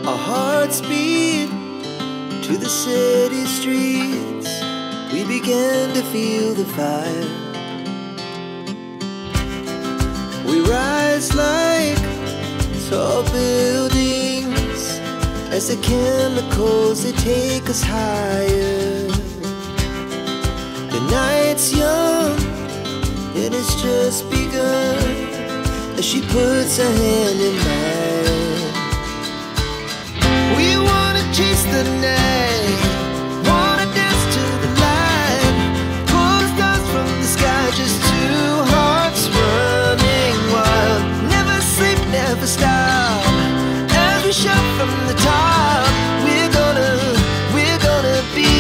Our hearts beat to the city streets. We began to feel the fire. We rise like tall buildings as the chemicals, they take us higher. The night's young, it has just begun, as she puts her hand in mine. We wanna chase the night, wanna dance to the light, pull the stars from the sky, just two hearts running wild. Never sleep, never stop, as we shout from the top. We're gonna be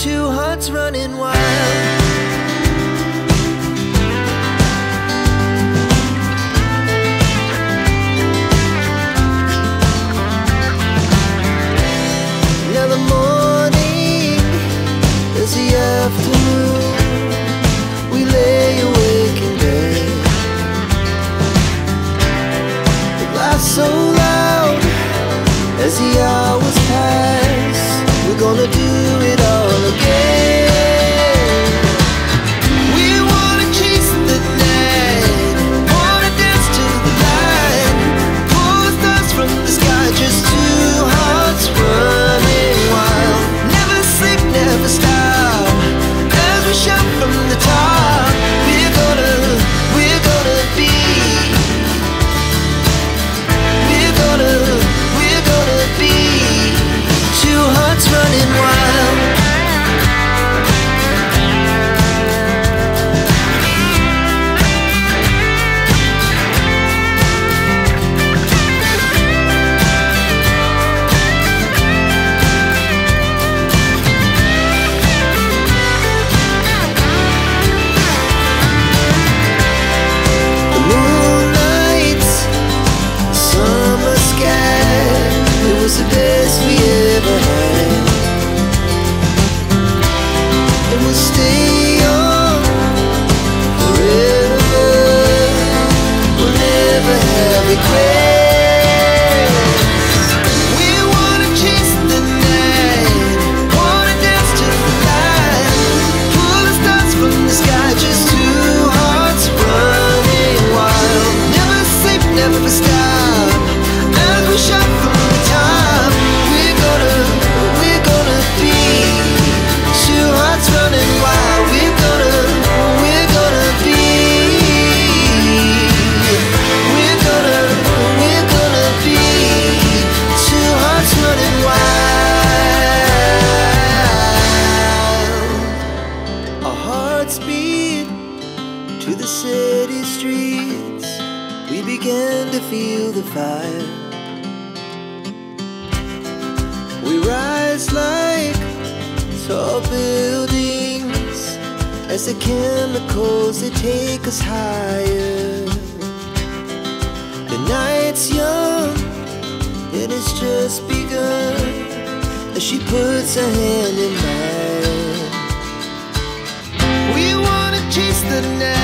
two hearts running wild. Now the morning is the afternoon. We lay awake in bed. The laugh's so loud as the hours pass. We're gonna do it all again. We wanna chase the night, wanna dance to the light, pull the stars from the sky, just two hearts running wild. Never sleep, never stop, as we shout from the top. We're gonna be, we're gonna be two hearts running wild. The moonlight, summer sky, it was the best we ever had. And we'll stay young forever. We'll never have regrets. We wanna chase the night, wanna dance to the light, pull the stars from the sky, just two hearts running wild. Never sleep, never stop, as we shout from the top. We're gonna be two hearts running wild. We're gonna be, we're gonna be two hearts running wild. Our hearts beat to the city streets. We began to feel the fire. We rise like tall buildings as the chemicals, they take us higher. The night's young, it has just begun, as she puts her hand in mine. We wanna chase the night,